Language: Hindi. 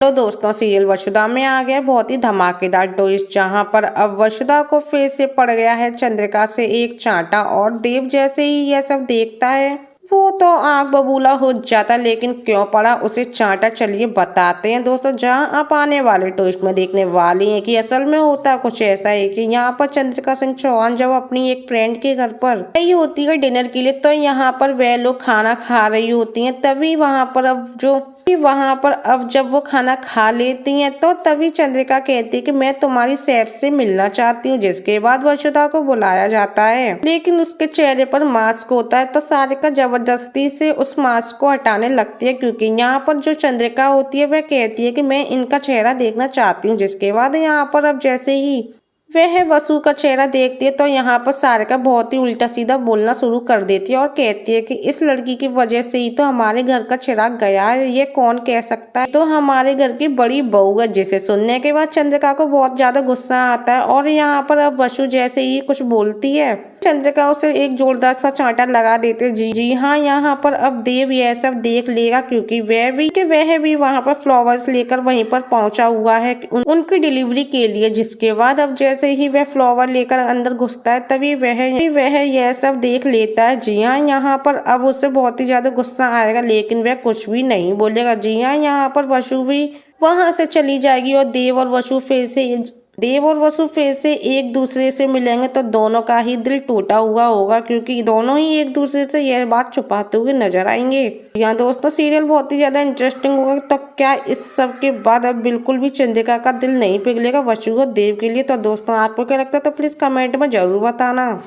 तो दोस्तों सीरियल वसुधा में आ गया बहुत ही धमाकेदार ट्विस्ट, जहां पर अब वसुधा को फिर से पड़ गया है चंद्रिका से एक चांटा। और देव जैसे ही यह सब देखता है वो तो आग बबूला हो जाता, लेकिन क्यों पड़ा उसे चांटा चलिए बताते हैं दोस्तों। जहां आप आने वाले ट्विस्ट में देखने वाली हैं कि असल में होता कुछ ऐसा है कि यहाँ पर चंद्रिका सिंह चौहान जब अपनी एक फ्रेंड के घर पर गई होती है डिनर के लिए, तो यहाँ पर वह लोग खाना खा रही होती हैं। तभी वहां पर अब जब वो खाना खा लेती हैं तो तभी चंद्रिका कहती है कि मैं तुम्हारी सैफ से मिलना चाहती हूँ। जिसके बाद वसुधा को बुलाया जाता है, लेकिन उसके चेहरे पर मास्क होता है तो सारिका जबरदस्ती से उस मास्क को हटाने लगती है, क्योंकि यहाँ पर जो चंद्रिका होती है वह कहती है कि मैं इनका चेहरा देखना चाहती हूँ। जिसके बाद यहाँ पर अब जैसे ही वह वसु का चेहरा देखती है तो यहाँ पर सारिका बहुत ही उल्टा सीधा बोलना शुरू कर देती है और कहती है कि इस लड़की की वजह से ही तो हमारे घर का चिराग गया है, ये कौन कह सकता है, तो हमारे घर की बड़ी बहू है। जिसे सुनने के बाद चंद्रिका को बहुत ज्यादा गुस्सा आता है और यहाँ पर अब वसु जैसे ही कुछ बोलती है चंद्रिका उसे एक जोरदार सा चांटा लगा देते। जी हाँ, यहाँ पर अब देव यह सब देख लेगा, क्योंकि वह भी वहाँ पर फ्लावर्स लेकर वहीं पर पहुंचा हुआ है उनकी डिलीवरी के लिए। जिसके बाद अब जैसे ही वह फ्लावर लेकर अंदर घुसता है तभी वह यह सब देख लेता है। जी हाँ, यहाँ पर अब उसे बहुत ही ज्यादा गुस्सा आएगा, लेकिन वह कुछ भी नहीं बोलेगा। जी हाँ, यहाँ पर वसु भी वहां से चली जाएगी और देव और वसु फिर से एक दूसरे से मिलेंगे तो दोनों का ही दिल टूटा हुआ होगा, क्योंकि दोनों ही एक दूसरे से यह बात छुपाते हुए नजर आएंगे। यहाँ दोस्तों सीरियल बहुत ही ज्यादा इंटरेस्टिंग होगा। तो क्या इस सब के बाद अब बिल्कुल भी चंद्रिका का दिल नहीं पिघलेगा वसु और देव के लिए? तो दोस्तों आपको क्या लगता है, तो प्लीज कमेंट में जरूर बताना।